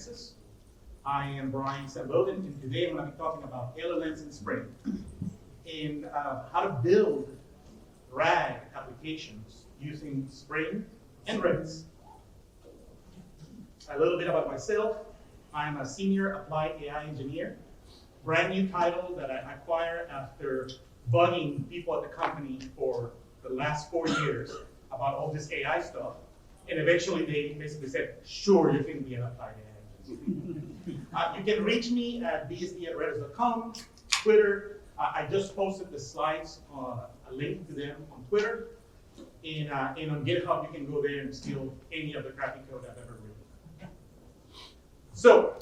Devnexus. I am Brian Sam-Bodden, and today I'm going to be talking about LLMs in Spring and how to build RAG applications using Spring and Redis. A little bit about myself. I'm a senior applied AI engineer, brand new title that I acquired after bugging people at the company for the last 4 years about all this AI stuff. And eventually they basically said, sure, you can be an applied AI engineer. You can reach me at bsd@redis.com, Twitter. I just posted the slides, a link to them on Twitter. And on GitHub, you can go there and steal any of the crappy code I've ever written. So,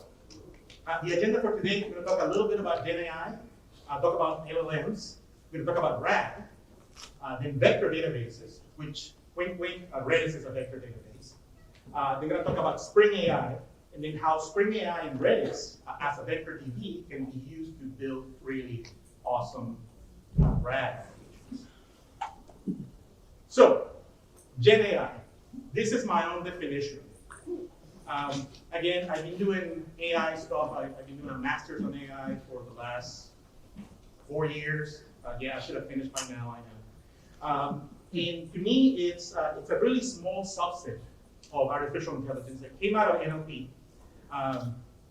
the agenda for today, we're going to talk a little bit about Gen AI, talk about LLMs, we're going to talk about RAG, then vector databases, which, wink, wink, Redis is a vector database. They're going to talk about Spring AI, and then how Spring AI and Redis, as a vector DB, can be used to build really awesome RAG applications. So, Gen AI. This is my own definition. Again, I've been doing AI stuff. I've been doing a master's on AI for the last 4 years. Yeah, I should have finished by now, I know. And to me, it's a really small subset of artificial intelligence that came out of NLP,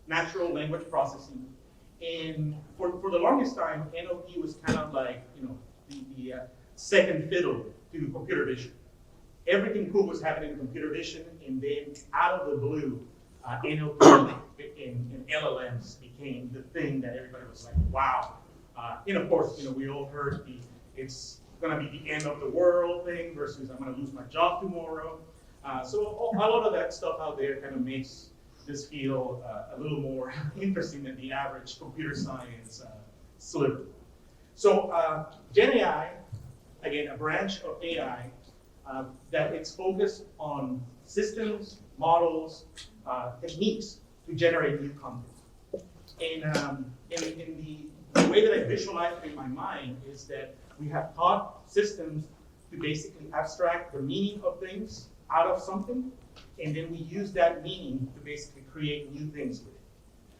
natural language processing. And for the longest time, NLP was kind of like, the second fiddle to computer vision. Everything cool was happening in computer vision, and then out of the blue, NLP and LLMs became the thing that everybody was like, wow. And of course, we all heard it's gonna be the end of the world thing versus I'm gonna lose my job tomorrow. So a lot of that stuff out there kind of makes this feel a little more interesting than the average computer science sliver. So Gen AI, again, a branch of AI that it's focused on systems, models, techniques to generate new content. And in the way that I visualize it in my mind is that we have taught systems to basically abstract the meaning of things out of something, and then we use that meaning to basically create new things with it.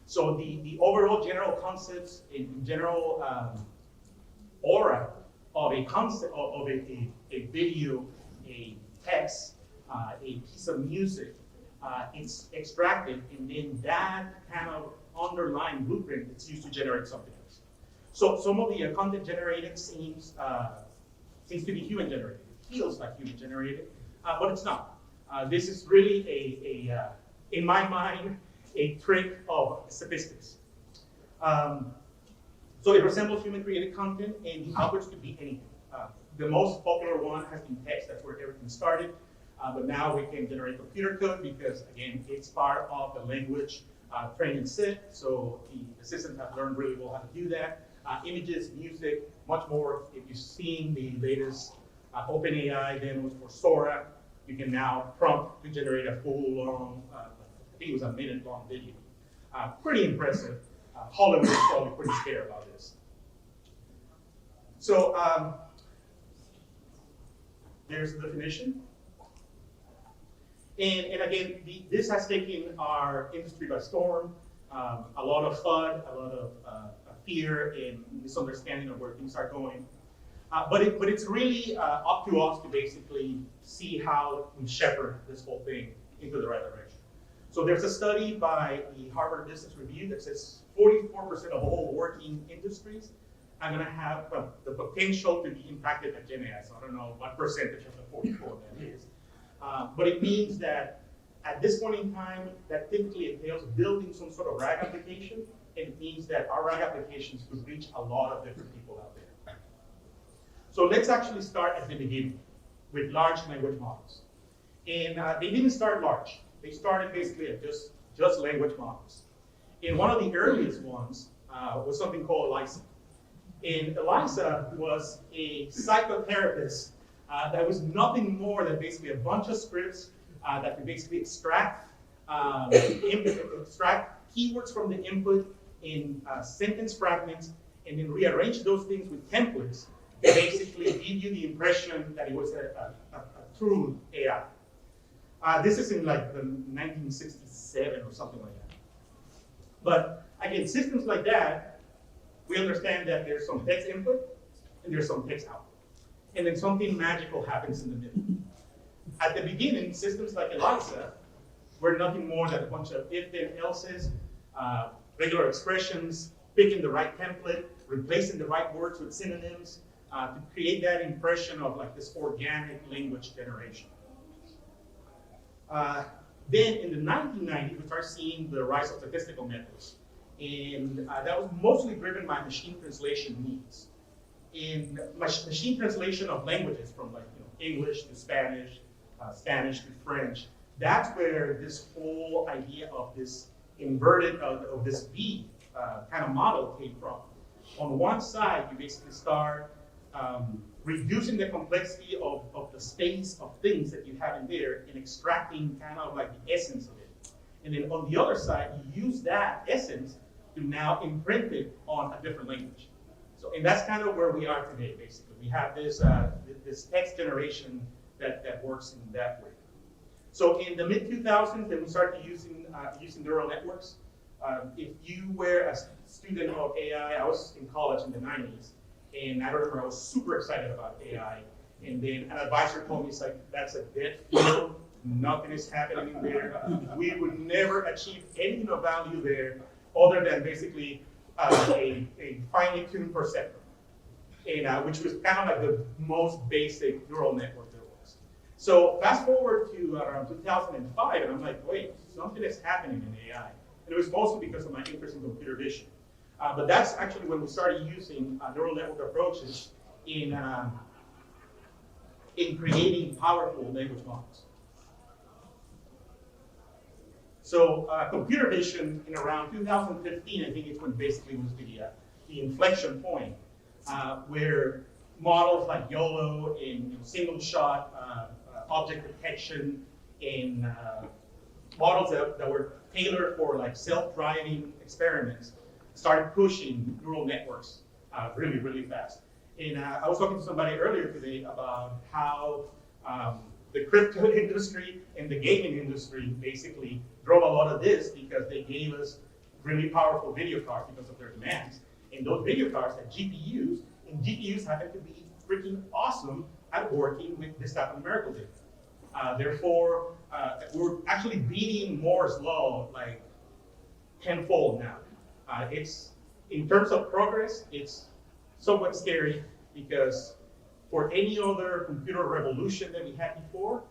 So the overall general concepts and general aura of a concept, of a video, a text, a piece of music, it's extracted, and then that kind of underlying blueprint is used to generate something else. So some of the content generated seems to be human generated. It feels like human generated, but it's not. This is really in my mind, a trick of statistics. So it resembles human created content, and the outputs could be anything. The most popular one has been text. That's where everything started. But now we can generate computer code because, again, it's part of the language training set. So the systems have learned really well how to do that. Images, music, much more. If you've seen the latest OpenAI demos for Sora, you can now prompt to generate a full long, I think it was a minute-long video. Pretty impressive. Hollywood is probably pretty scared about this. So there's the definition. And again, this has taken our industry by storm. A lot of FUD, a lot of fear and misunderstanding of where things are going. But it's really up to us to basically see how we shepherd this whole thing into the right direction. So there's a study by the Harvard Business Review that says 44% of all working industries are going to have the potential to be impacted by Gen AI. So I don't know what percentage of the 44 that is. But it means that at this point in time, that typically entails building some sort of RAG application, and it means that our RAG applications could reach a lot of different people out there. So let's actually start at the beginning with large language models. And they didn't start large. They started basically at just language models. And one of the earliest ones was something called ELIZA. And ELIZA was a psychotherapist that was nothing more than basically a bunch of scripts that could basically extract keywords from the input in sentence fragments, and then rearrange those things with templates that basically give you the impression that it was a true AI. This is in like the 1967 or something like that. But again, systems like that, we understand that there's some text input and there's some text output. And then something magical happens in the middle. At the beginning, systems like Eliza were nothing more than a bunch of if-then else's, regular expressions, picking the right template, replacing the right words with synonyms, to create that impression of like this organic language generation. Then in the 1990s, we started seeing the rise of statistical methods. And that was mostly driven by machine translation needs. In machine translation of languages from like English to Spanish, Spanish to French, that's where this whole idea of this inverted, of this V kind of model came from. On one side, you basically start reducing the complexity of the space of things that you have in there and extracting kind of like the essence of it. And then on the other side, you use that essence to now imprint it on a different language. So, and that's kind of where we are today, basically. We have this, this text generation that works in that way. So in the mid-2000s, then we started using neural networks. If you were a student of AI, I was in college in the 90s, and I remember I was super excited about AI. And then an advisor told me, it's like, that's a dead field, nothing is happening in there. We would never achieve anything of value there other than basically a finely tuned perceptor, and, which was kind of like the most basic neural network there was. So fast forward to around 2005, and I'm like, wait, something is happening in AI. And it was mostly because of my interest in computer vision. But that's actually when we started using neural network approaches in creating powerful language models. So computer vision in around 2015, I think it's when basically was the inflection point where models like YOLO and single shot object detection and models that were tailored for like self-driving experiments started pushing neural networks really, really fast. And I was talking to somebody earlier today about how the crypto industry and the gaming industry basically drove a lot of this because they gave us really powerful video cards because of their demands. And those video cards had GPUs, and GPUs happen to be freaking awesome at working with this type of numerical data. Therefore, we're actually beating Moore's law like tenfold now. It's, in terms of progress, it's somewhat scary because for any other computer revolution that we had before,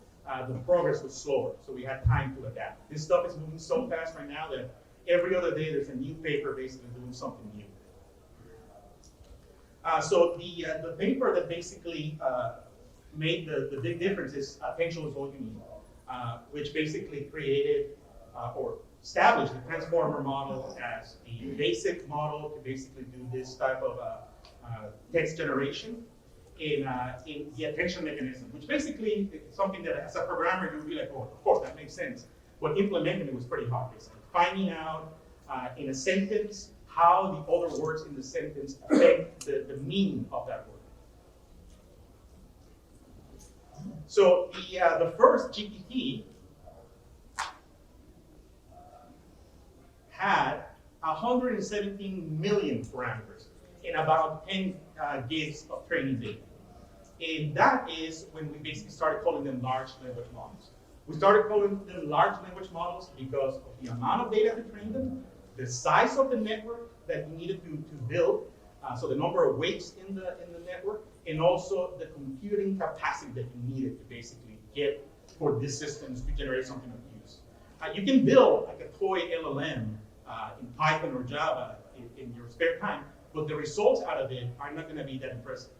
the progress was slower, so we had time to adapt. This stuff is moving so fast right now that every other day there's a new paper basically doing something new. So the paper that basically made the big difference is attention is all you need, which basically created or established the transformer model as the basic model to basically do this type of text generation in the attention mechanism, which basically is something that as a programmer you would be like, oh, of course, that makes sense. But implementing it was pretty hard, basically. Finding out in a sentence how the other words in the sentence affect the meaning of that word. So the first GPT had 117 million parameters in about 10 gigs of training data. And that is when we basically started calling them large language models. We started calling them large language models because of the amount of data to train them, the size of the network that you needed to build, so the number of weights in the network, and also the computing capacity that you needed to basically get for these systems to generate something of use. You can build like a toy LLM in Python or Java in your spare time, but the results out of it are not going to be that impressive.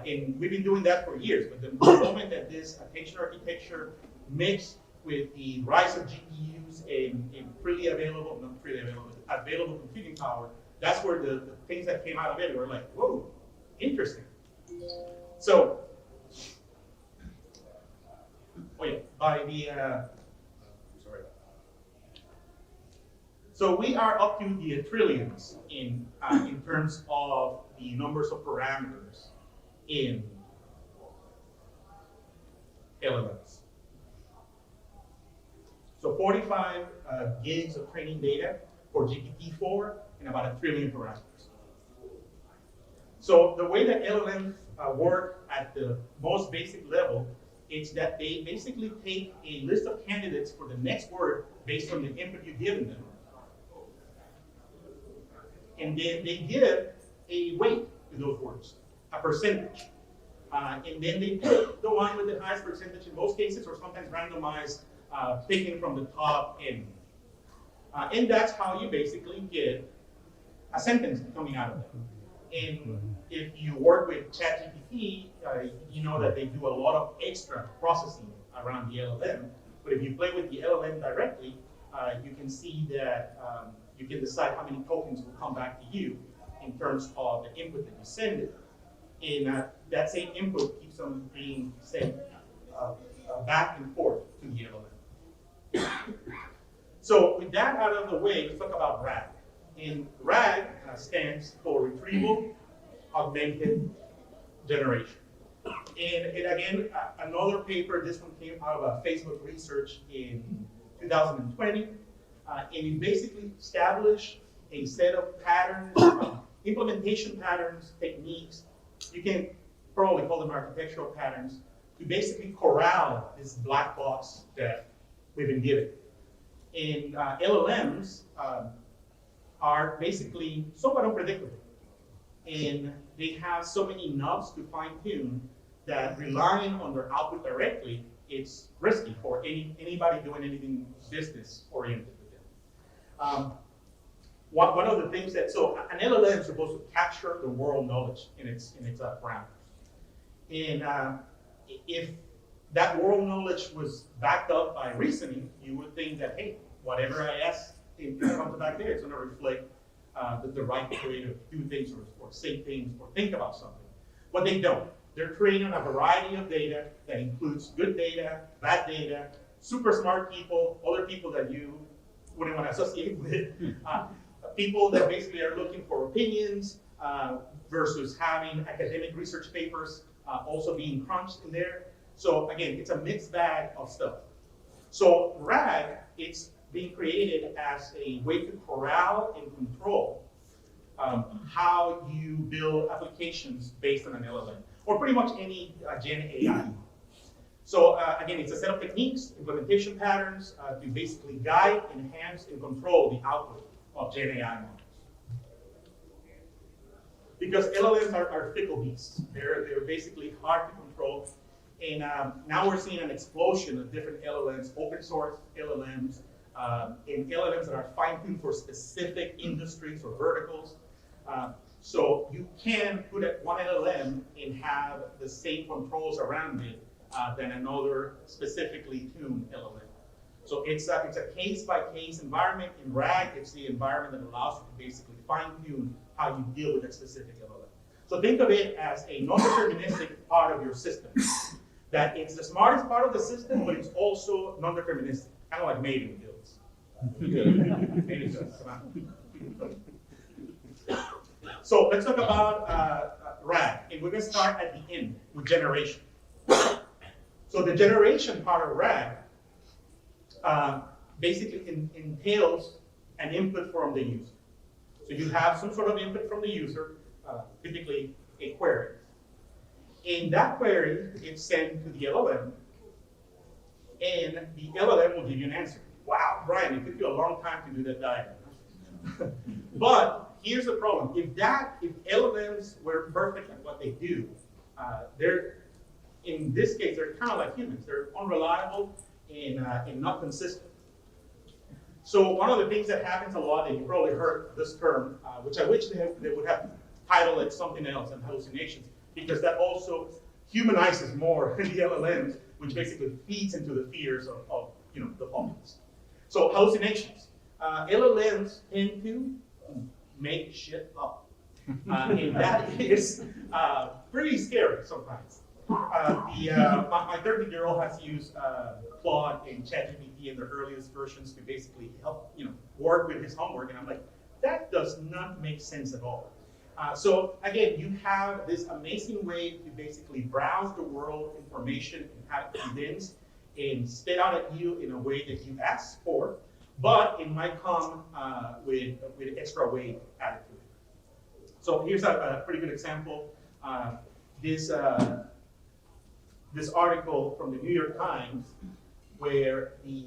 And we've been doing that for years, but the moment that this attention architecture mixed with the rise of GPUs and freely available, not freely available, available computing power, that's where the things that came out of it were like, whoa, interesting. So, oh yeah, by the, sorry. So we are up to the trillions in terms of the numbers of parameters in LLMs. So 45 gigs of training data for GPT-4 and about 1 trillion parameters. So the way that LLMs work at the most basic level is that they basically take a list of candidates for the next word based on the input you've given them. And then they give a weight to those words, a percentage. And then they pick the one with the highest percentage in most cases, or sometimes randomized, picking from the top end. And that's how you basically get a sentence coming out of it. And if you work with ChatGPT, you know that they do a lot of extra processing around the LLM. But if you play with the LLM directly, you can see that you can decide how many tokens will come back to you in terms of the input that you send it. And that same input keeps on being sent back and forth to the LLM. So with that out of the way, let's talk about RAG. And RAG stands for Retrieval Augmented Generation. And again, another paper, this one came out of Facebook research in 2020, and it basically established a set of patterns, implementation patterns, techniques. You can probably call them architectural patterns, to basically corral this black box that we've been given. And LLMs are basically somewhat unpredictable. And they have so many knobs to fine tune that relying on their output directly, it's risky for anybody doing anything business oriented with them. One of the things that, so an LLM is supposed to capture the world knowledge in its parameters. And if that world knowledge was backed up by reasoning, you would think that, hey, whatever I ask, it comes back there. It's going to reflect the right way to do things or say things or think about something. But they don't. They're creating a variety of data that includes good data, bad data, super smart people, other people that you wouldn't want to associate with, people that basically are looking for opinions versus having academic research papers also being crunched in there. So again, it's a mixed bag of stuff. So RAG, it's being created as a way to corral and control how you build applications based on an LLM, or pretty much any Gen AI. So again, it's a set of techniques, implementation patterns to basically guide, enhance, and control the output of Gen AI models. Because LLMs are fickle beasts. They're basically hard to control. And now we're seeing an explosion of different LLMs, open source LLMs, and LLMs that are fine-tuned for specific industries or verticals. So you can put one LLM and have the same controls around it than another specifically tuned LLM. So it's a case-by-case environment. In RAG, it's the environment that allows you to basically fine-tune how you deal with that specific LLM. So think of it as a non-deterministic part of your system. That it's the smartest part of the system, but it's also non-deterministic, kind of like mating guilds. Mating guilds, come on. So let's talk about RAG, and we're going to start at the end with generation. So the generation part of RAG basically entails an input from the user. So you have some sort of input from the user, typically a query. And that query is sent to the LLM, and the LLM will give you an answer. Wow, Brian, it took you a long time to do that diagram. But here's the problem. If LLMs were perfect at what they do, in this case, they're kind of like humans. They're unreliable and not consistent. So one of the things that happens a lot, and you probably heard this term, which I wish they would have titled it something else than hallucinations, because that also humanizes more the LLMs, which basically feeds into the fears of the populace. So hallucinations. LLMs tend to make shit up. And that is pretty scary sometimes. My 13-year-old has used Claude and ChatGPT in their earliest versions to basically help work with his homework, and I'm like, that does not make sense at all. So again, you have this amazing way to basically browse the world information and have it condensed and spit out at you in a way that you asked for, but it might come with extra weight added to it. So here's a pretty good example. This article from the New York Times where the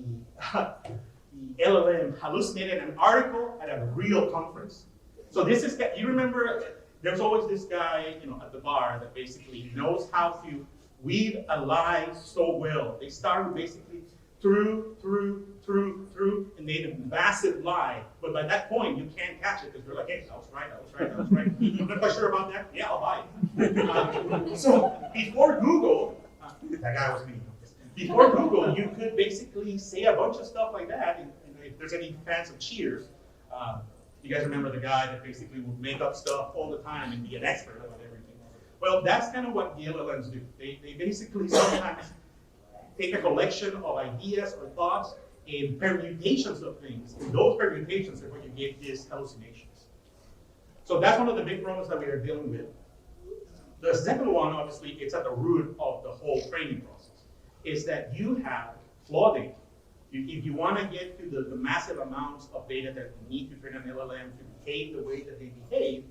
LLM hallucinated an article at a real conference. So this is, you remember, there's always this guy, at the bar that basically knows how to weave a lie so well. They start basically through, and made a massive lie. But by that point, you can't catch it because you're like, hey, I was right. I'm not quite sure about that. Yeah, I'll buy it. So before Google, that guy was me. Before Google, you could basically say a bunch of stuff like that. And if there's any fans of Cheers, you guys remember the guy that basically would make up stuff all the time and be an expert about everything. Well, that's kind of what the LLMs do. They basically sometimes take a collection of ideas or thoughts and permutations of things. And those permutations are what you get these hallucinations. So that's one of the big problems that we are dealing with. The second one, obviously, it's at the root of the whole training process, is that you have flawed data. If you want to get to the massive amounts of data that you need to train an LLM to behave the way that they behave,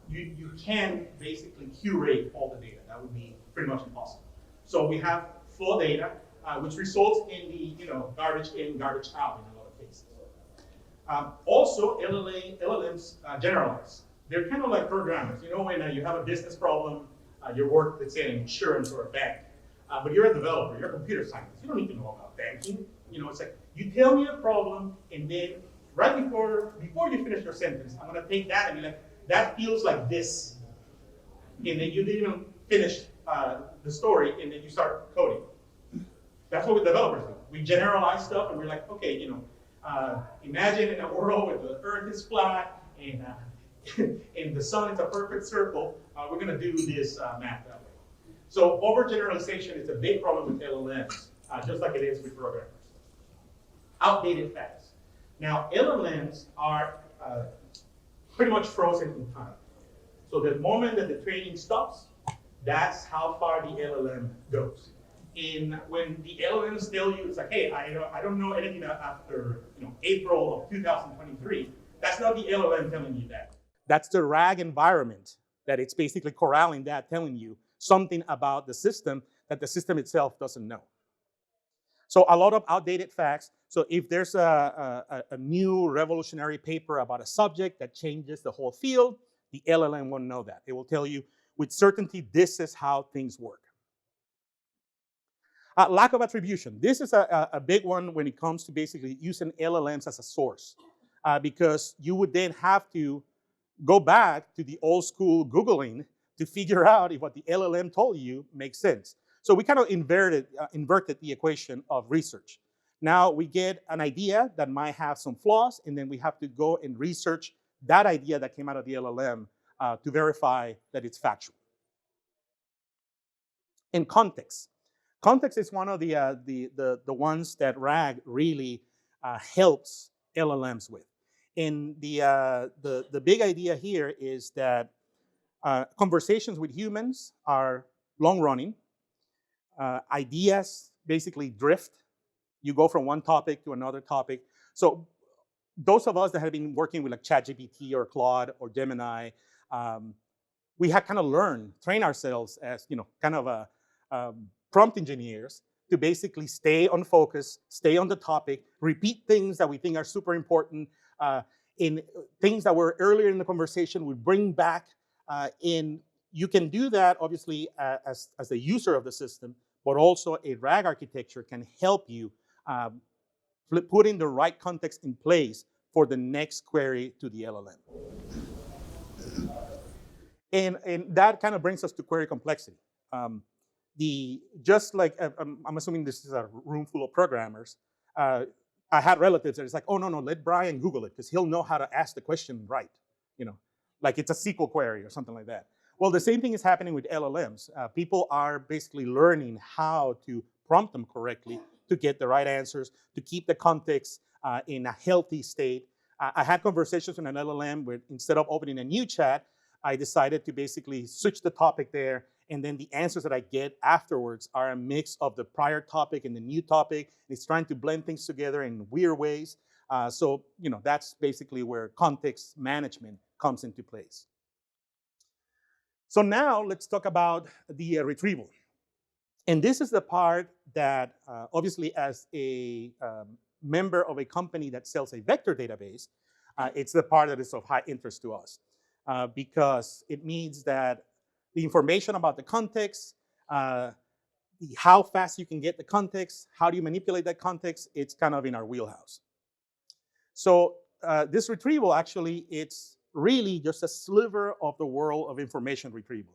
you can basically curate all the data. That would be pretty much impossible. So we have flawed data, which results in the garbage in, garbage out in a lot of cases. Also, LLMs generalize. They're kind of like programmers. When you have a business problem, you work, let's say, in insurance or a bank, but you're a developer, you're a computer scientist. You don't need to know about banking. It's like, you tell me a problem, and then right before you finish your sentence, I'm going to take that and be like, that feels like this. And then you didn't even finish the story, and then you start coding. That's what developers do. We generalize stuff, and we're like, okay, imagine in a world where the earth is flat, and the sun is a perfect circle, we're going to do this math that way. So overgeneralization is a big problem with LLMs, just like it is with programmers. Outdated facts. Now, LLMs are pretty much frozen in time. So the moment that the training stops, that's how far the LLM goes. And when the LLMs tell you, it's like, hey, I don't know anything after April of 2023, that's not the LLM telling you that. That's the RAG environment that it's basically corralling that, telling you something about the system that the system itself doesn't know. So a lot of outdated facts. So if there's a new revolutionary paper about a subject that changes the whole field, the LLM won't know that. It will tell you with certainty, this is how things work. Lack of attribution. This is a big one when it comes to basically using LLMs as a source, because you would then have to go back to the old school Googling to figure out if what the LLM told you makes sense. So we kind of inverted the equation of research. Now we get an idea that might have some flaws, and then we have to go and research that idea that came out of the LLM to verify that it's factual. In context. Context is one of the ones that RAG really helps LLMs with. And the big idea here is that conversations with humans are long-running. Ideas basically drift. You go from one topic to another topic. So those of us that have been working with like ChatGPT or Claude or Gemini, we have kind of train ourselves as kind of a prompt engineers to basically stay on focus, stay on the topic, repeat things that we think are super important, in things that were earlier in the conversation, we bring back in. You can do that, obviously, as a user of the system, but also a RAG architecture can help you putting the right context in place for the next query to the LLM. And that kind of brings us to query complexity. Just like, I'm assuming this is a room full of programmers, I had relatives that it's like, oh, no, let Brian Google it, because he'll know how to ask the question right, like it's a SQL query or something like that. Well, the same thing is happening with LLMs. People are basically learning how to prompt them correctly to get the right answers, to keep the context in a healthy state. I had conversations with an LLM where instead of opening a new chat, I decided to basically switch the topic there and then the answers that I get afterwards are a mix of the prior topic and the new topic. It's trying to blend things together in weird ways. So, that's basically where context management comes into place. So now let's talk about the retrieval. And this is the part that, obviously, as a member of a company that sells a vector database, it's the part that is of high interest to us, because it means that the information about the context, how fast you can get the context, how do you manipulate that context, it's kind of in our wheelhouse. So this retrieval, actually, it's really just a sliver of the world of information retrieval.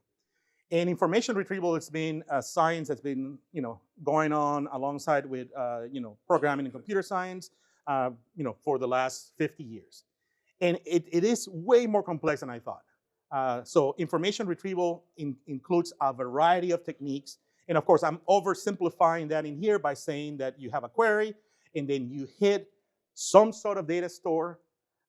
And information retrieval has been a science that's been, going on alongside with, programming and computer science, for the last 50 years. And it is way more complex than I thought. So information retrieval includes a variety of techniques. And of course, I'm oversimplifying that in here by saying that you have a query, and then you hit some sort of data store.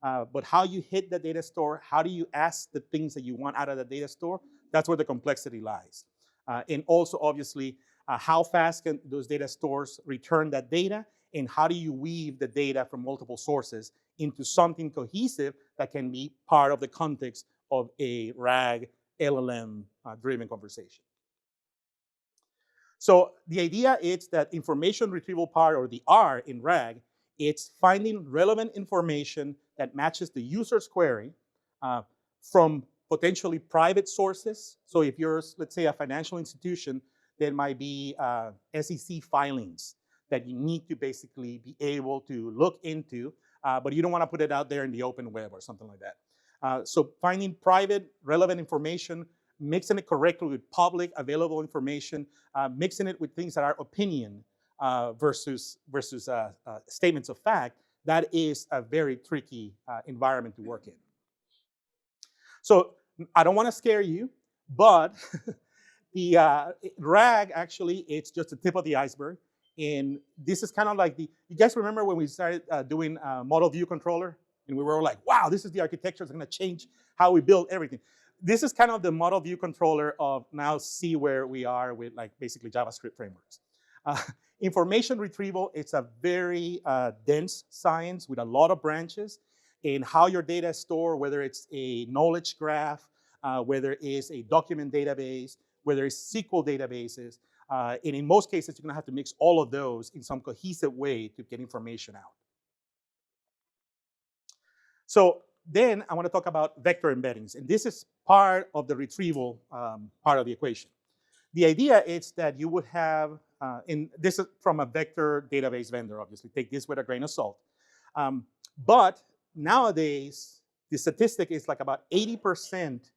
But how you hit the data store, how do you ask the things that you want out of the data store, that's where the complexity lies. And also, obviously, how fast can those data stores return that data, and how do you weave the data from multiple sources into something cohesive that can be part of the context of a RAG LLM driven conversation. So the idea is that information retrieval part, or the R in RAG, it's finding relevant information that matches the user's query from potentially private sources. So if you're, let's say, a financial institution, there might be SEC filings that you need to basically be able to look into, but you don't want to put it out there in the open web or something like that. So finding private, relevant information, mixing it correctly with public available information, mixing it with things that are opinion versus statements of fact, that is a very tricky environment to work in. So I don't want to scare you, but the RAG, actually, it's just the tip of the iceberg. And this is kind of like you guys remember when we started doing model view controller? And we were like, wow, this is the architecture that's going to change how we build everything. This is kind of the model view controller of now see where we are with basically JavaScript frameworks. Information retrieval, it's a very dense science with a lot of branches in how your data is stored, whether it's a knowledge graph, whether it's a document database, whether it's SQL databases. And in most cases, you're going to have to mix all of those in some cohesive way to get information out. So then I want to talk about vector embeddings. And this is part of the retrieval part of the equation. The idea is that you would have, and this is from a vector database vendor, obviously. Take this with a grain of salt. But nowadays, the statistic is like about 80%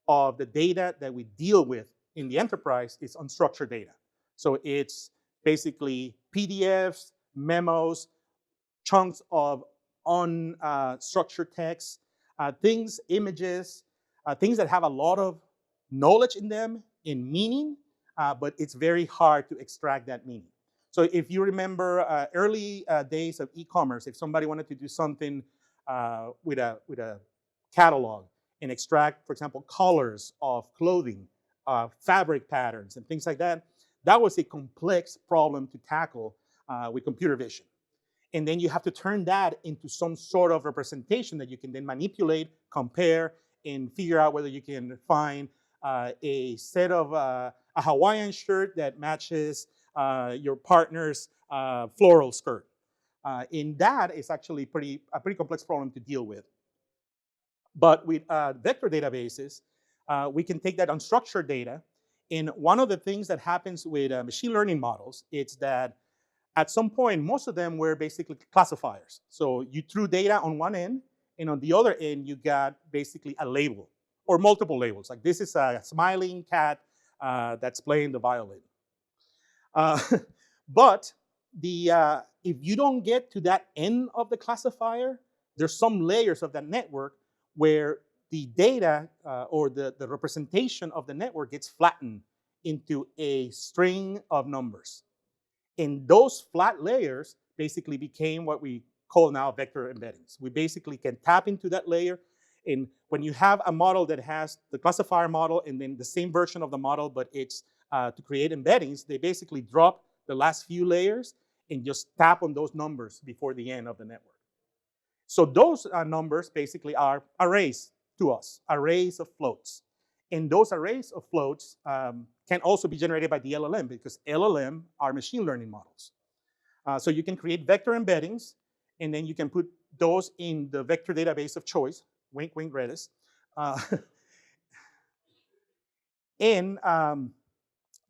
of the data that we deal with in the enterprise is unstructured data. So it's basically PDFs, memos, chunks of unstructured text, things, images, things that have a lot of knowledge in them, in meaning, but it's very hard to extract that meaning. So if you remember early days of e-commerce, if somebody wanted to do something with a catalog and extract, for example, colors of clothing, fabric patterns, and things like that, that was a complex problem to tackle with computer vision. And then you have to turn that into some sort of representation that you can then manipulate, compare, and figure out whether you can find a set of a Hawaiian shirt that matches your partner's floral skirt. And that is actually a pretty complex problem to deal with. But with vector databases, we can take that unstructured data. And one of the things that happens with machine learning models is that at some point, most of them were basically classifiers. So you threw data on one end, and on the other end, you got basically a label or multiple labels. Like this is a smiling cat that's playing the violin. But if you don't get to that end of the classifier, there's some layers of that network where the data or the representation of the network gets flattened into a string of numbers. And those flat layers basically became what we call now vector embeddings. We basically can tap into that layer And when you have a model that has the classifier model and then the same version of the model, but it's to create embeddings, they basically drop the last few layers and just tap on those numbers before the end of the network. So those numbers basically are arrays to us, arrays of floats. And those arrays of floats can also be generated by the LLM because LLM are machine learning models. So you can create vector embeddings, and then you can put those in the vector database of choice, wink, wink, Redis. And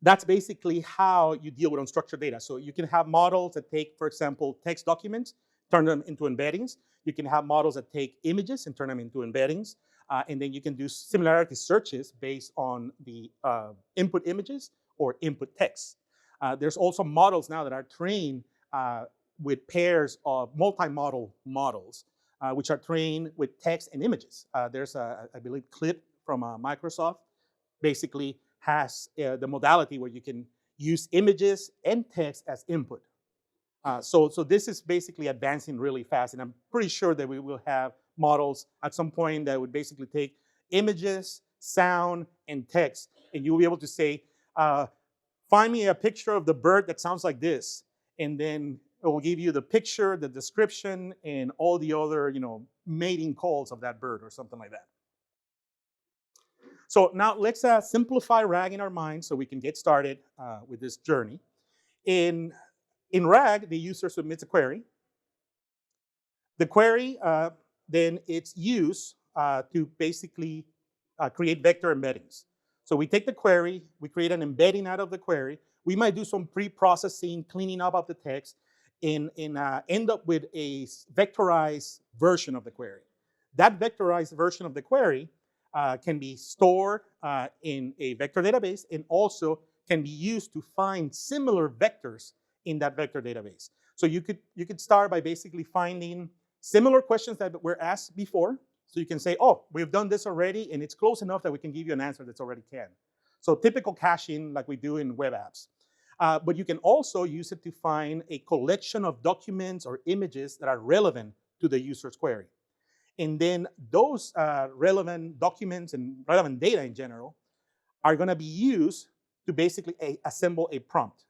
that's basically how you deal with unstructured data. So you can have models that take, for example, text documents, turn them into embeddings. You can have models that take images and turn them into embeddings. And then you can do similarity searches based on the input images or input text. There's also models now that are trained with pairs of multi-model models, which are trained with text and images. There's a, I believe, clip from Microsoft, basically has the modality where you can use images and text as input. So this is basically advancing really fast, and I'm pretty sure that we will have models at some point that would basically take images, sound, and text, and you'll be able to say, find me a picture of the bird that sounds like this, and then it will give you the picture, the description, and all the other, mating calls of that bird or something like that. So now let's simplify RAG in our mind so we can get started with this journey. In RAG, the user submits a query. The query, then it's used to basically create vector embeddings. So we take the query, we create an embedding out of the query. We might do some pre-processing, cleaning up of the text, and end up with a vectorized version of the query. That vectorized version of the query can be stored in a vector database and also can be used to find similar vectors in that vector database. So you could start by basically finding similar questions that were asked before. So you can say, oh, we've done this already, and it's close enough that we can give you an answer that's already canned. So typical caching like we do in web apps. But you can also use it to find a collection of documents or images that are relevant to the user's query. And then those relevant documents and relevant data in general are going to be used to basically assemble a prompt.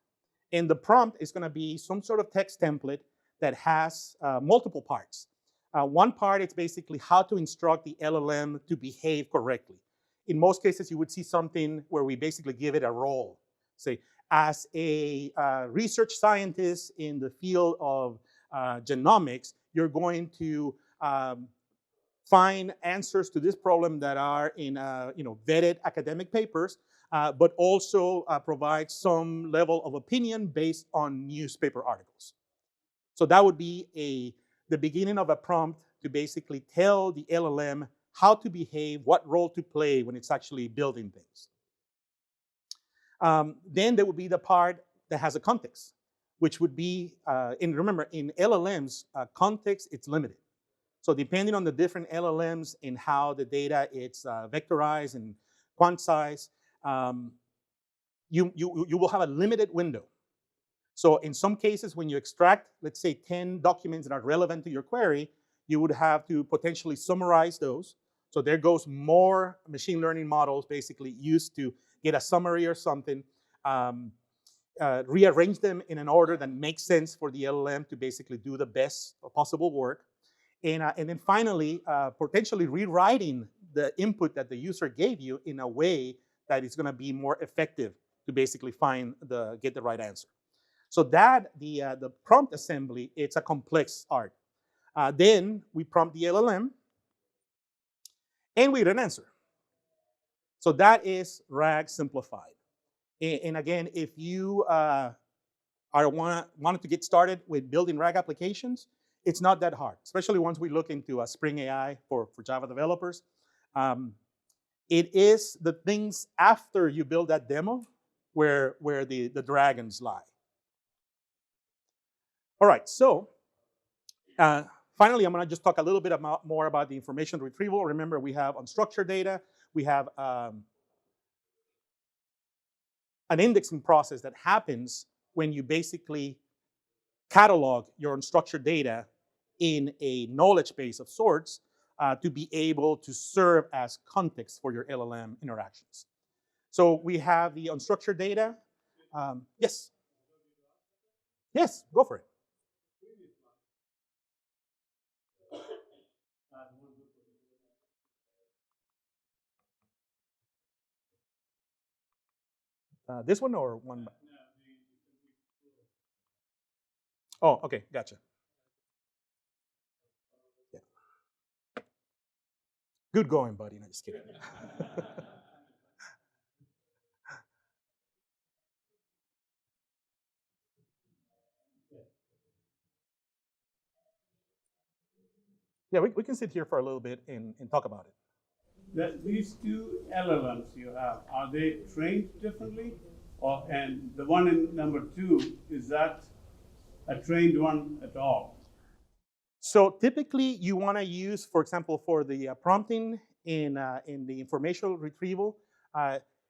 And the prompt is going to be some sort of text template that has multiple parts. One part is basically how to instruct the LLM to behave correctly. In most cases, you would see something where we basically give it a role. Say, as a research scientist in the field of genomics, you're going to find answers to this problem that are in vetted academic papers, but also provide some level of opinion based on newspaper articles. So that would be the beginning of a prompt to basically tell the LLM how to behave, what role to play when it's actually building things. Then there would be the part that has a context, which would be, and remember, in LLMs, context, it's limited. So depending on the different LLMs and how the data is vectorized and quantized, you will have a limited window. So in some cases, when you extract, let's say, 10 documents that are relevant to your query, you would have to potentially summarize those. So there goes more machine learning models basically used to get a summary or something, rearrange them in an order that makes sense for the LLM to basically do the best possible work. And then finally, potentially rewriting the input that the user gave you in a way that is going to be more effective to basically get the right answer. So that, the prompt assembly, it's a complex art. Then we prompt the LLM, and we get an answer. So that is RAG simplified. And again, if you wanted to get started with building RAG applications, it's not that hard, especially once we look into Spring AI for Java developers. It is the things after you build that demo where the dragons lie. All right, so finally, I'm going to just talk a little bit more about the information retrieval. Remember, we have unstructured data. We have an indexing process that happens when you basically catalog your unstructured data in a knowledge base of sorts. to be able to serve as context for your LLM interactions. So we have the unstructured data. Yes. Yes, go for it. This one or one? Oh, okay, gotcha. Yeah. Good going, buddy. No, just kidding. Yeah, we can sit here for a little bit and talk about it. These two LLMs you have, are they trained differently? And the one in number 2, is that a trained one at all? So typically you want to use, for example, for the prompting in the informational retrieval,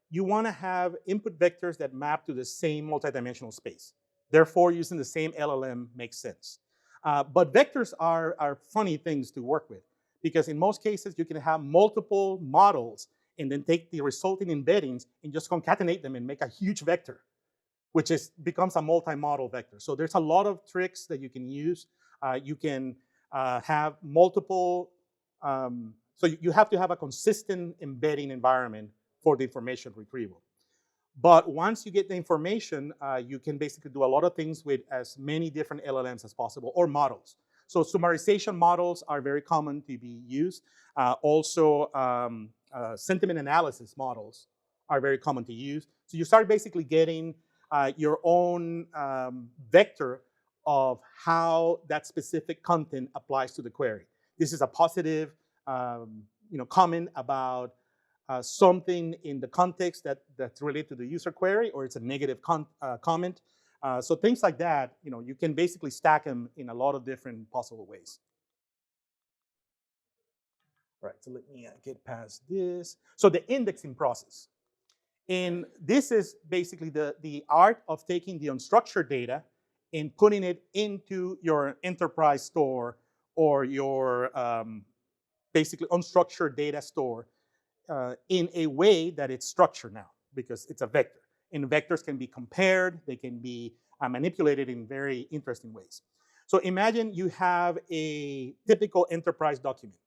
you want to have input vectors that map to the same multidimensional space. Therefore, using the same LLM makes sense. But vectors are funny things to work with because in most cases you can have multiple models and then take the resulting embeddings and just concatenate them and make a huge vector, which becomes a multi-model vector. So there's a lot of tricks that you can use. You can have multiple, so you have to have a consistent embedding environment for the information retrieval. But once you get the information, you can basically do a lot of things with as many different LLMs as possible or models. So summarization models are very common to be used. Also, sentiment analysis models are very common to use. So you start basically getting your own vector of how that specific content applies to the query. This is a positive comment about something in the context that's related to the user query, or it's a negative comment. So things like that, you can basically stack them in a lot of different possible ways. All right, so let me get past this. So the indexing process. And this is basically the art of taking the unstructured data and putting it into your enterprise store or your basically unstructured data store in a way that it's structured now because it's a vector. And vectors can be compared, they can be manipulated in very interesting ways. So imagine you have a typical enterprise document.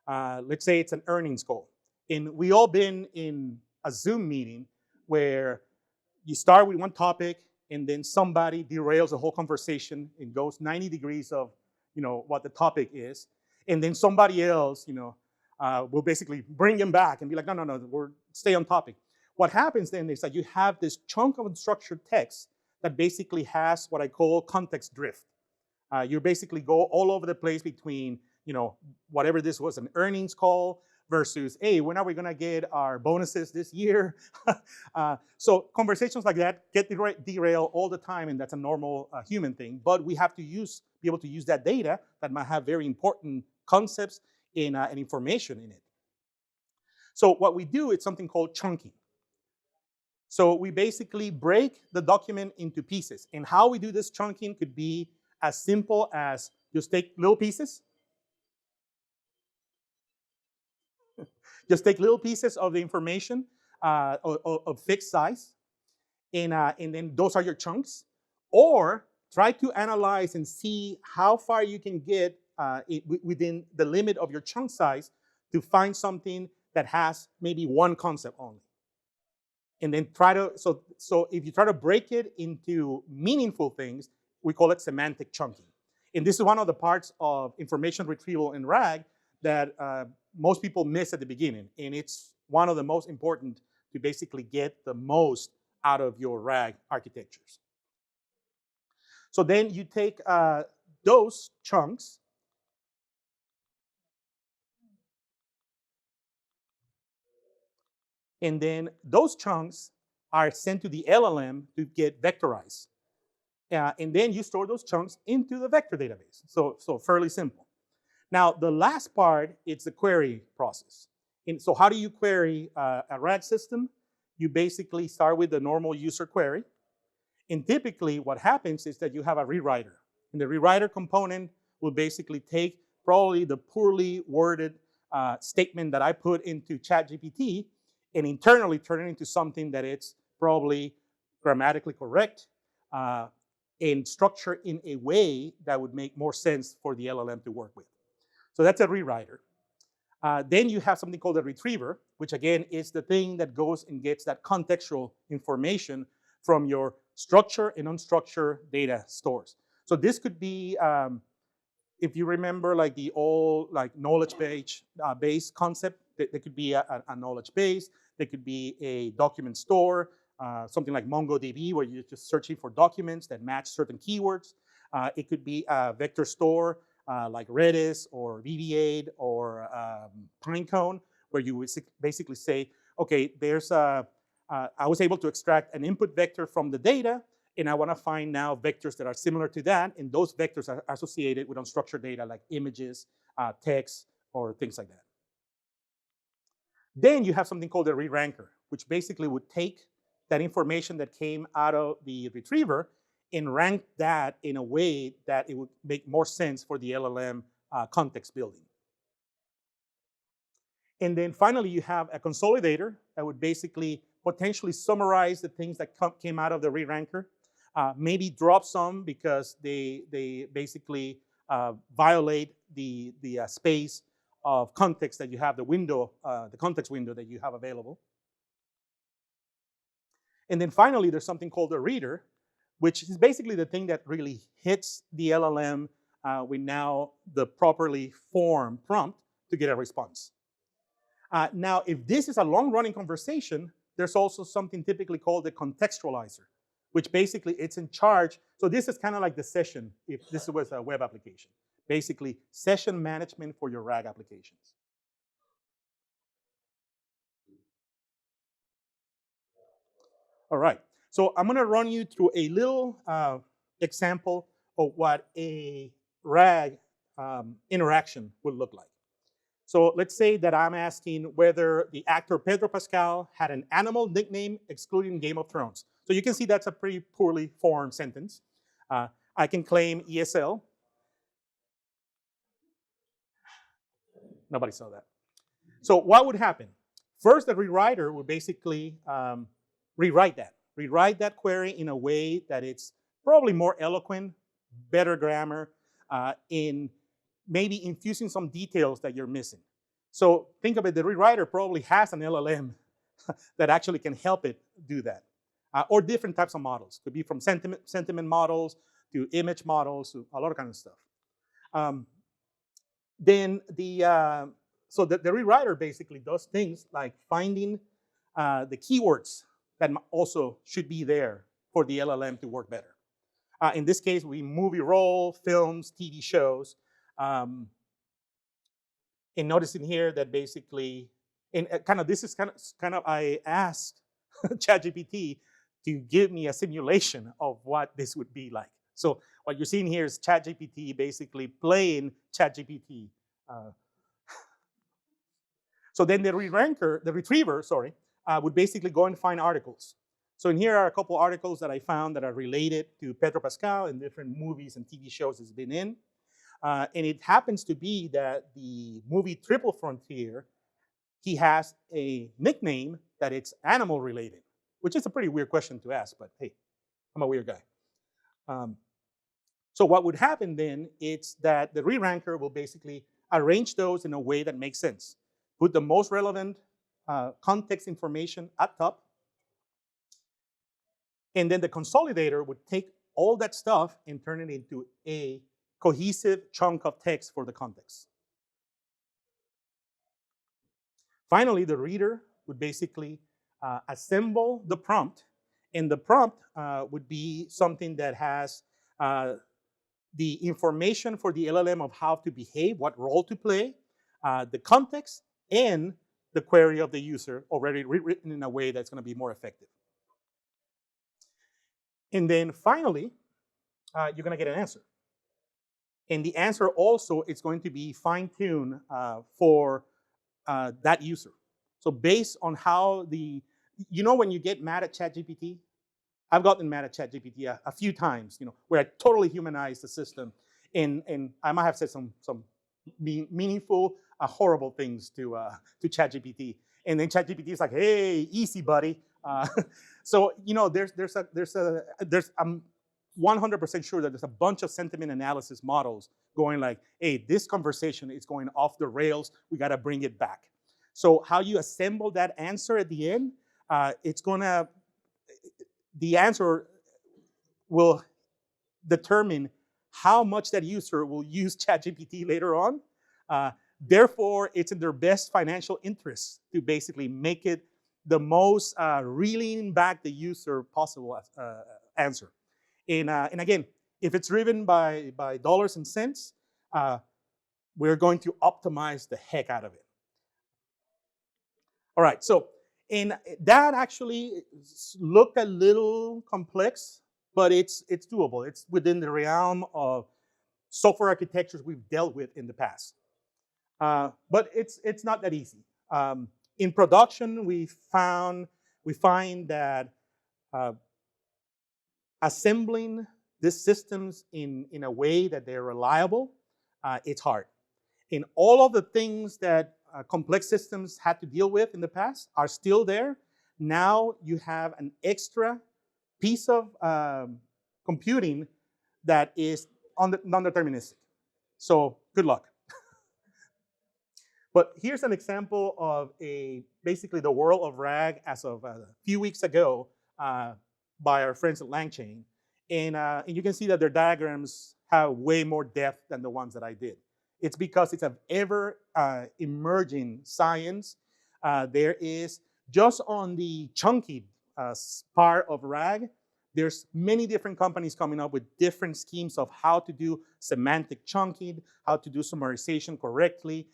Let's say it's an earnings call. And we all been in a Zoom meeting where you start with one topic and then somebody derails the whole conversation and goes 90 degrees of what the topic is. And then somebody else will basically bring him back and be like, no, we're stay on topic. What happens then is that you have this chunk of unstructured text that basically has what I call context drift. You basically go all over the place between whatever this was, an earnings call versus, hey, when are we gonna get our bonuses this year? So conversations like that get derailed all the time, and that's a normal human thing. But we have to be able to use that data that might have very important concepts and information in it. So what we do is something called chunking. So we basically break the document into pieces. And how we do this chunking could be as simple as just take little pieces. Just take little pieces of the information of fixed size, and then those are your chunks. Or try to analyze and see how far you can get within the limit of your chunk size to find something that has maybe one concept only. And then so if you try to break it into meaningful things, we call it semantic chunking. And this is one of the parts of information retrieval in RAG that most people miss at the beginning. And it's one of the most important to basically get the most out of your RAG architectures. So then you take those chunks and then those chunks are sent to the LLM to get vectorized. And then you store those chunks into the vector database. So fairly simple. Now, the last part, it's the query process. And so how do you query a RAG system? You basically start with the normal user query. And typically what happens is that you have a rewriter. And the rewriter component will basically take probably the poorly worded statement that I put into ChatGPT and internally turn it into something that it's probably grammatically correct and structured in a way that would make more sense for the LLM to work with. So that's a rewriter. Then you have something called a retriever, which again is the thing that goes and gets that contextual information from your structured and unstructured data stores. So this could be, if you remember, like the old knowledge base concept. There could be a knowledge base. There could be a document store, something like MongoDB, where you're just searching for documents that match certain keywords. It could be a vector store like Redis or VB8 or Pinecone, where you would basically say, okay, I was able to extract an input vector from the data, and I want to find now vectors that are similar to that, and those vectors are associated with unstructured data like images, text, or things like that. Then you have something called a re-ranker, which basically would take that information that came out of the retriever and rank that in a way that it would make more sense for the LLM context building. And then finally, you have a consolidator that would basically potentially summarize the things that came out of the re-ranker, maybe drop some because they basically violate the space of context that you have, the context window that you have available. And then finally, there's something called a reader, which is basically the thing that really hits the LLM with now the properly formed prompt to get a response. Now, if this is a long-running conversation, there's also something typically called the contextualizer, which basically it's in charge. So this is kind of like the session, if this was a web application. Basically, session management for your RAG applications. All right, so I'm gonna run you through a little example of what a RAG interaction would look like. So let's say that I'm asking whether the actor Pedro Pascal had an animal nickname excluding Game of Thrones. So you can see that's a pretty poorly formed sentence. I can claim ESL. Nobody saw that. So what would happen? First, the rewriter would basically rewrite that query in a way that it's probably more eloquent, better grammar, in maybe infusing some details that you're missing. So think of it, the rewriter probably has an LLM that actually can help it do that. Or different types of models. Could be from sentiment models to image models to a lot of kind of stuff. Then the rewriter basically does things like finding the keywords that also should be there for the LLM to work better. In this case, we movie role, films, TV shows. And noticing here that basically, and I asked ChatGPT to give me a simulation of what this would be like. So what you're seeing here is ChatGPT basically playing ChatGPT. So then the retriever, would basically go and find articles. So in here are a couple articles that I found that are related to Pedro Pascal and different movies and TV shows he's been in. And it happens to be that the movie Triple Frontier, he has a nickname that it's animal related, which is a pretty weird question to ask, but hey, I'm a weird guy. So what would happen then is that the re-ranker will basically arrange those in a way that makes sense. Put the most relevant context information at top, and then the consolidator would take all that stuff and turn it into a cohesive chunk of text for the context. Finally, the reader would basically assemble the prompt, and the prompt would be something that has the information for the LLM of how to behave, what role to play, the context, and the query of the user already rewritten in a way that's going to be more effective. And then finally, you're going to get an answer. And the answer also is going to be fine-tuned for that user. So based on how when you get mad at ChatGPT, I've gotten mad at ChatGPT a few times, where I totally humanize the system, and I might have said some meaningful horrible things to ChatGPT. And then ChatGPT is like, hey, easy, buddy. So I'm 100% sure that there's a bunch of sentiment analysis models going like, hey, this conversation is going off the rails. We got to bring it back. So how you assemble that answer at the end, the answer will determine how much that user will use ChatGPT later on. Therefore, it's in their best financial interest to basically make it the most reeling back the user possible answer. And again, if it's driven by dollars and cents, we're going to optimize the heck out of it. All right, so and that actually looked a little complex, but it's doable. It's within the realm of software architectures we've dealt with in the past. But it's not that easy. In production, we find that assembling these systems in a way that they're reliable, it's hard. And all of the things that complex systems had to deal with in the past are still there. Now you have an extra piece of computing that is non-deterministic. So good luck. But here's an example of basically the world of RAG as of a few weeks ago by our friends at LangChain. And you can see that their diagrams have way more depth than the ones that I did. It's because it's an ever emerging science. There is, just on the chunky part of RAG, there's many different companies coming up with different schemes of how to do semantic chunking, how to do summarization correctly.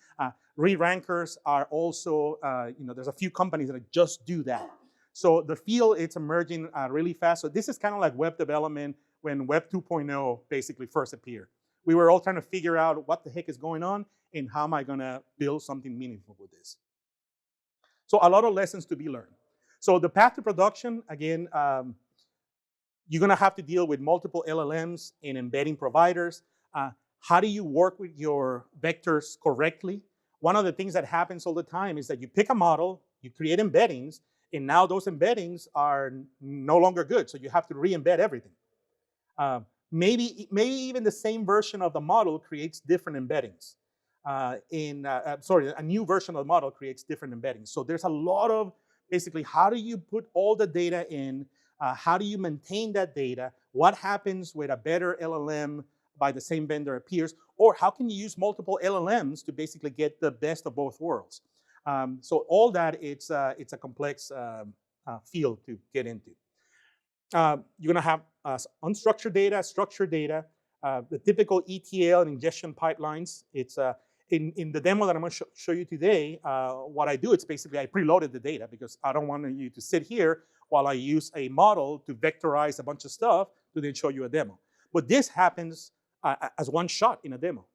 Re-rankers are also, there's a few companies that just do that. So the field, it's emerging really fast. So this is kind of like web development when Web 2.0 basically first appeared. We were all trying to figure out what the heck is going on and how am I going to build something meaningful with this. So a lot of lessons to be learned. So the path to production, again, you're going to have to deal with multiple LLMs and embedding providers. How do you work with your vectors correctly? One of the things that happens all the time is that you pick a model, you create embeddings, and now those embeddings are no longer good, so you have to re-embed everything. Maybe even the same version of the model creates different embeddings. A new version of the model creates different embeddings. So there's a lot of, basically, how do you put all the data in? How do you maintain that data? What happens with a better LLM by the same vendor appears? Or how can you use multiple LLMs to basically get the best of both worlds? So all that, it's a complex field to get into. You're going to have unstructured data, structured data, the typical ETL and ingestion pipelines. It's in the demo that I'm going to show you today, what I do, it's basically I preloaded the data because I don't want you to sit here while I use a model to vectorize a bunch of stuff to then show you a demo. But this happens as one shot in a demo.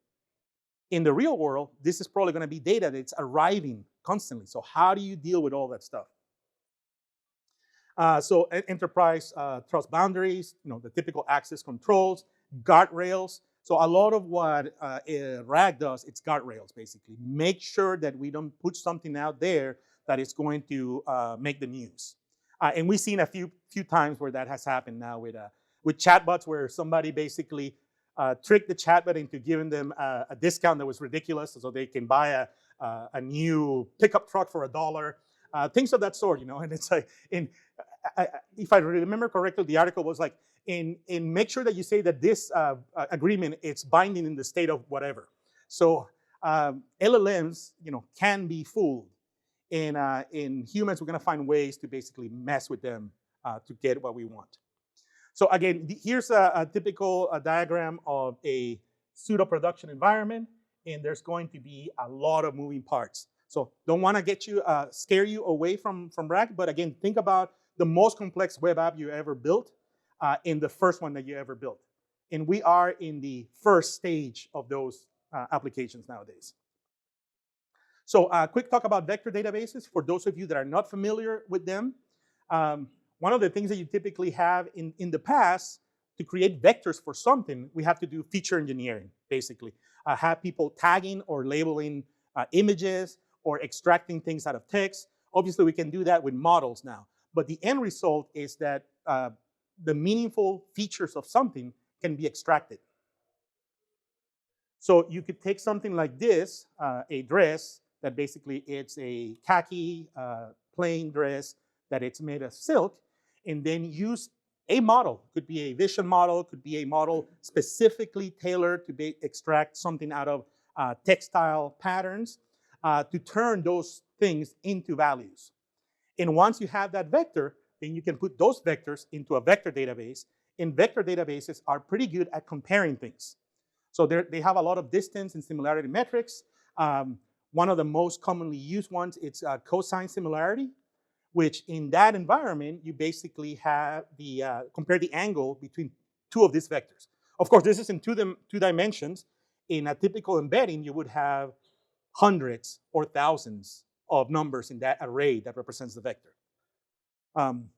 In the real world, this is probably going to be data that's arriving constantly. So how do you deal with all that stuff? So enterprise trust boundaries, the typical access controls, guardrails. So a lot of what RAG does, it's guardrails, basically. Make sure that we don't put something out there that is going to make the news. And we've seen a few times where that has happened now with chatbots, where somebody basically tricked the chatbot into giving them a discount that was ridiculous, so they can buy a new pickup truck for $1, things of that sort, And it's like, if I remember correctly, the article was like, in make sure that you say that this agreement it's binding in the state of whatever. So LLMs, can be fooled. And in humans, we're going to find ways to basically mess with them to get what we want. So again, here's a typical diagram of a pseudo-production environment, and there's going to be a lot of moving parts. So don't want to get you, scare you away from RAG, but again, think about the most complex web app you ever built in the first one that you ever built. And we are in the first stage of those applications nowadays. So quick talk about vector databases. For those of you that are not familiar with them, one of the things that you typically have in the past, to create vectors for something, we have to do feature engineering, basically. Have people tagging or labeling images or extracting things out of text. Obviously, we can do that with models now. But the end result is that the meaningful features of something can be extracted. So you could take something like this, a dress, that basically it's a khaki plain dress that it's made of silk, and then use a model. Could be a vision model, could be a model specifically tailored to extract something out of textile patterns to turn those things into values. And once you have that vector, then you can put those vectors into a vector database, and vector databases are pretty good at comparing things. So they have a lot of distance and similarity metrics. One of the most commonly used ones is cosine similarity, which in that environment, you basically have compare the angle between two of these vectors. Of course, this is in two dimensions. In a typical embedding, you would have hundreds or thousands of numbers in that array that represents the vector. And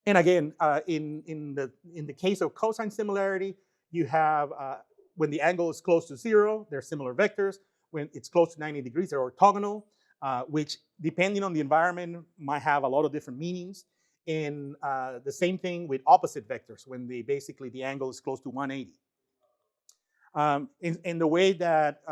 again, in the case of cosine similarity, you have when the angle is close to 0, they're similar vectors. When it's close to 90 degrees, they're orthogonal, which, depending on the environment, might have a lot of different meanings. And the same thing with opposite vectors, when the angle is close to 180. In the way that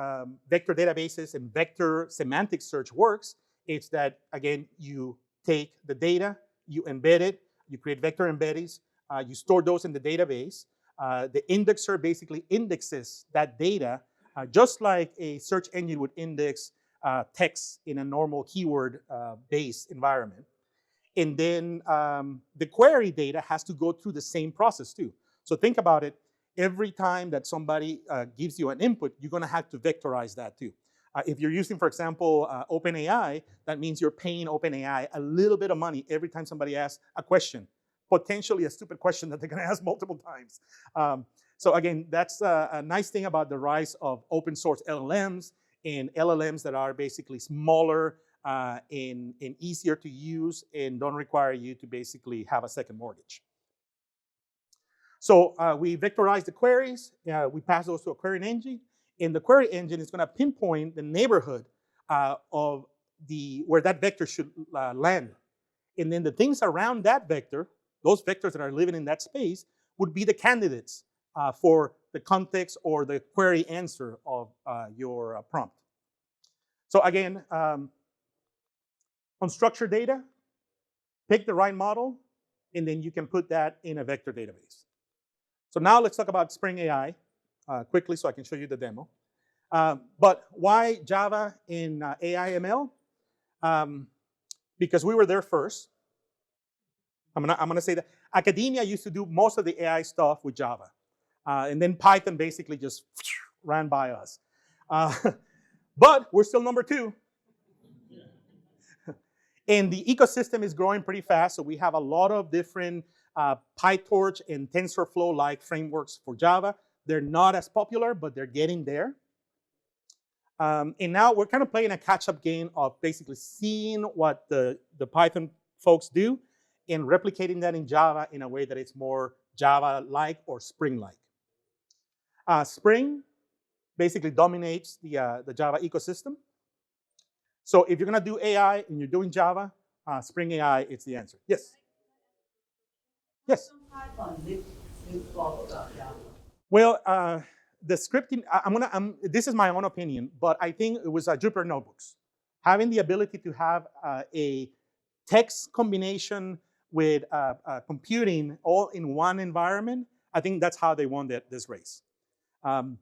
vector databases and vector semantic search works, it's that, again, you take the data, you embed it, you create vector embeddings, you store those in the database. The indexer basically indexes that data just like a search engine would index text in a normal keyword-based environment. And then the query data has to go through the same process too. So think about it. Every time that somebody gives you an input, you're going to have to vectorize that too. If you're using, for example, OpenAI, that means you're paying OpenAI a little bit of money every time somebody asks a question, potentially a stupid question that they're going to ask multiple times. So again, that's a nice thing about the rise of open source LLMs and LLMs that are basically smaller and easier to use and don't require you to basically have a second mortgage. So we vectorize the queries. We pass those to a querying engine. And the query engine is going to pinpoint the neighborhood of where that vector should land. And then the things around that vector, those vectors that are living in that space, would be the candidates for the context or the query answer of your prompt. So again, unstructured data, pick the right model, and then you can put that in a vector database. So now let's talk about Spring AI quickly so I can show you the demo. But why Java in AI ML? Because we were there first. I'm gonna say that academia used to do most of the AI stuff with Java. And then Python basically just ran by us. But we're still number 2. And the ecosystem is growing pretty fast, so we have a lot of different PyTorch and TensorFlow-like frameworks for Java. They're not as popular, but they're getting there. And now we're kind of playing a catch-up game of basically seeing what the Python folks do and replicating that in Java in a way that it's more Java-like or Spring-like. Spring basically dominates the Java ecosystem. So if you're going to do AI and you're doing Java, Spring AI is the answer. Yes? Yes? Well, the scripting, this is my own opinion, but I think it was Jupyter Notebooks. Having the ability to have a text combination with computing all in one environment, I think that's how they won this race. And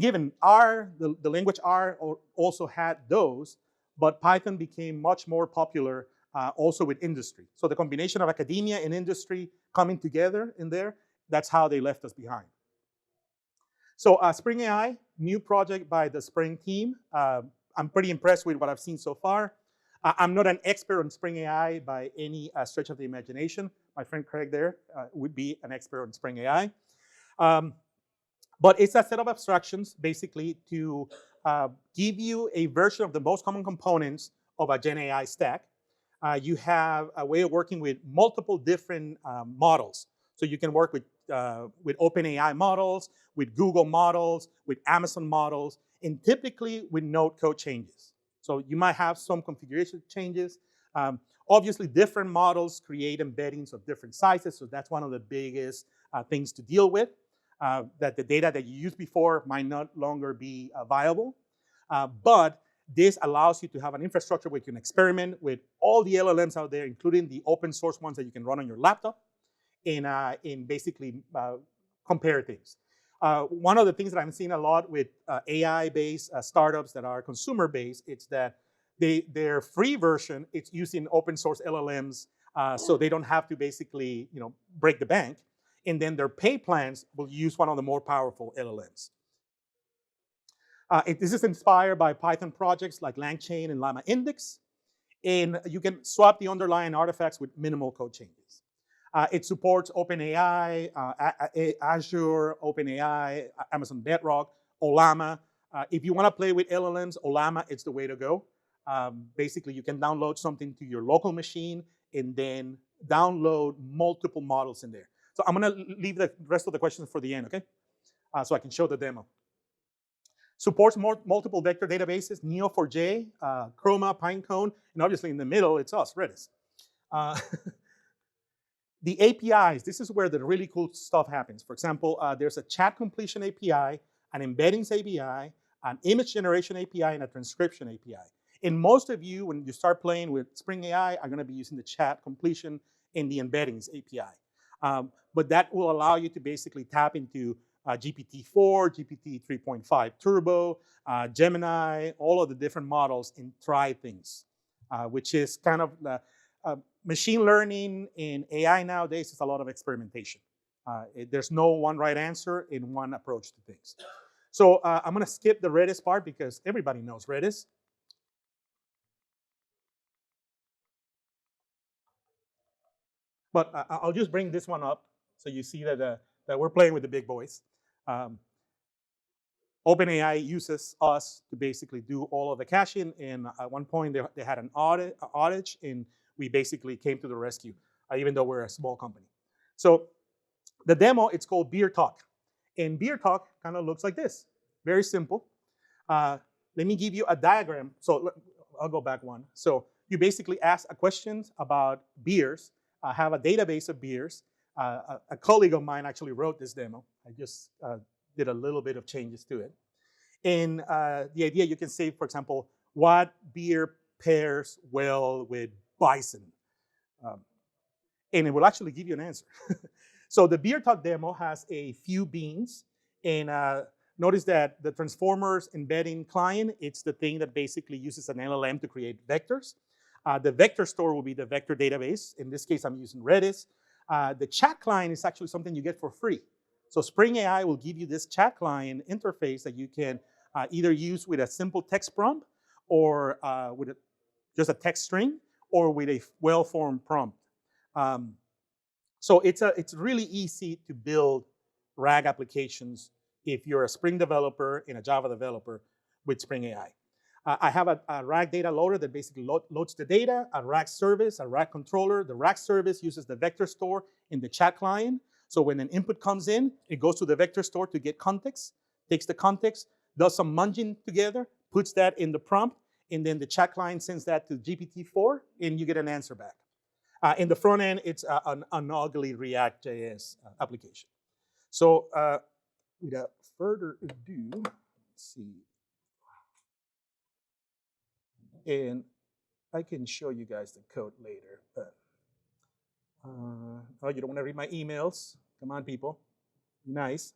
given R, the language R also had those, but Python became much more popular also with industry. So the combination of academia and industry coming together in there, that's how they left us behind. So Spring AI, new project by the Spring team. I'm pretty impressed with what I've seen so far. I'm not an expert on Spring AI by any stretch of the imagination. My friend Craig there would be an expert on Spring AI. But it's a set of abstractions, basically, to give you a version of the most common components of a Gen AI stack. You have a way of working with multiple different models. So you can work with OpenAI models, with Google models, with Amazon models, and typically with node code changes. So you might have some configuration changes. Obviously, different models create embeddings of different sizes, so that's one of the biggest things to deal with, that the data that you used before might not longer be viable. But this allows you to have an infrastructure where you can experiment with all the LLMs out there, including the open source ones that you can run on your laptop, in basically compare things. One of the things that I'm seeing a lot with AI-based startups that are consumer-based, it's that their free version, it's using open source LLMs, so they don't have to basically, break the bank. And then their pay plans will use one of the more powerful LLMs. This is inspired by Python projects like LangChain and Llama Index, and you can swap the underlying artifacts with minimal code changes. It supports OpenAI, Azure, OpenAI, Amazon Bedrock, Ollama. If you want to play with LLMs, Ollama is the way to go. Basically, you can download something to your local machine and then download multiple models in there. So I'm going to leave the rest of the questions for the end, okay? So I can show the demo. Supports multiple vector databases, Neo4j, Chroma, Pinecone, and obviously in the middle, it's us, Redis. The APIs, this is where the really cool stuff happens. For example, there's a chat completion API, an embeddings API, an image generation API, and a transcription API. And most of you, when you start playing with Spring AI, are going to be using the chat completion and the embeddings API. But that will allow you to basically tap into GPT-4, GPT 3.5 Turbo, Gemini, all of the different models, and try things, which is kind of machine learning in AI nowadays is a lot of experimentation. There's no one right answer in one approach to things. So I'm going to skip the Redis part because everybody knows Redis. But I'll just bring this one up so you see that we're playing with the big boys. OpenAI uses us to basically do all of the caching, and at one point they had an outage, and we basically came to the rescue, even though we're a small company. So the demo, it's called Beer Talk. And Beer Talk kind of looks like this, very simple. Let me give you a diagram. So I'll go back one. So you basically ask a question about beers, have a database of beers. A colleague of mine actually wrote this demo. I just did a little bit of changes to it. And the idea, you can say, for example, what beer pairs well with bison? And it will actually give you an answer. So the Beer Talk demo has a few beans. And notice that the transformers embedding client, it's the thing that basically uses an LLM to create vectors. The vector store will be the vector database. In this case, I'm using Redis. The chat client is actually something you get for free. So Spring AI will give you this chat client interface that you can either use with a simple text prompt or with just a text string or with a well-formed prompt. So it's really easy to build RAG applications if you're a Spring developer and a Java developer with Spring AI. I have a RAG data loader that basically loads the data, a RAG service, a RAG controller. The RAG service uses the vector store in the chat client. So when an input comes in, it goes to the vector store to get context, takes the context, does some munging together, puts that in the prompt, and then the chat client sends that to GPT-4, and you get an answer back. In the front end, it's an ugly React.js application. So without further ado, let's see. And I can show you guys the code later. But, oh, you don't want to read my emails? Come on, people. Be nice.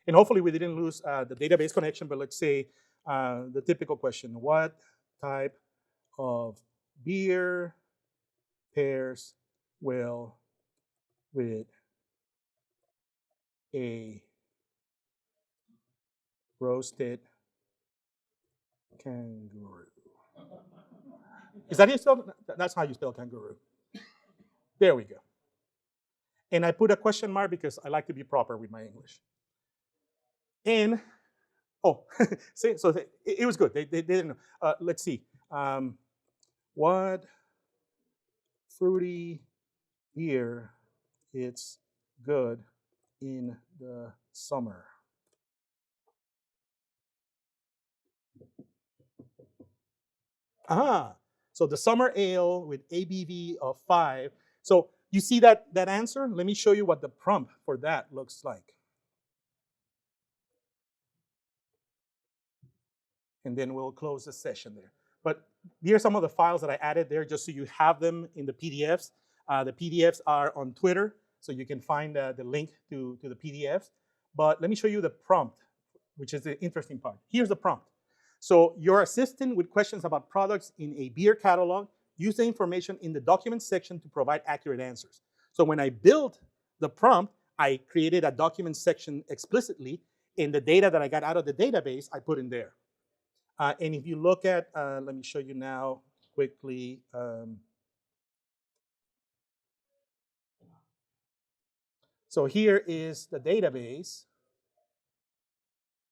And hopefully we didn't lose the database connection, but let's say the typical question, what type of beer pairs well with a roasted kangaroo? Is that how you spell? That's how you spell kangaroo. There we go. And I put a question mark because I like to be proper with my English. And, oh, see, so it was good. They didn't know. Let's see. What fruity beer is good in the summer? So the summer ale with ABV of 5. So you see that answer? Let me show you what the prompt for that looks like. And then we'll close the session there. But here are some of the files that I added there just so you have them in the PDFs. The PDFs are on Twitter, so you can find the link to the PDFs. But let me show you the prompt, which is the interesting part. Here's the prompt. So your assistant with questions about products in a beer catalog, use the information in the documents section to provide accurate answers. So when I built the prompt, I created a document section explicitly, and the data that I got out of the database, I put in there. And if you look at, let me show you now quickly. So here is the database.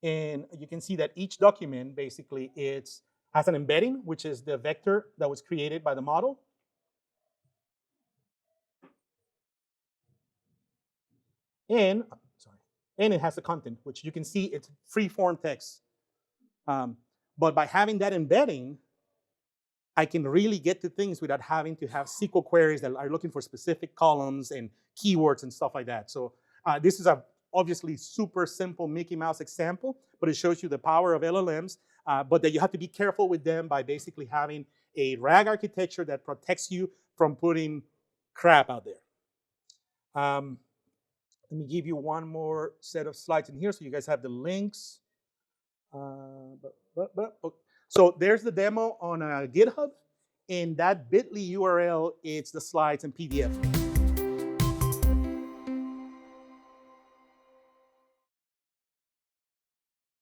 And you can see that each document basically has an embedding, which is the vector that was created by the model. And it has the content, which you can see it's free form text. But by having that embedding, I can really get to things without having to have SQL queries that are looking for specific columns and keywords and stuff like that. So this is a obviously super simple Mickey Mouse example, but it shows you the power of LLMs, but that you have to be careful with them by basically having a RAG architecture that protects you from putting crap out there. Let me give you one more set of slides in here so you guys have the links. So there's the demo on GitHub, and that bit.ly URL, it's the slides and PDF.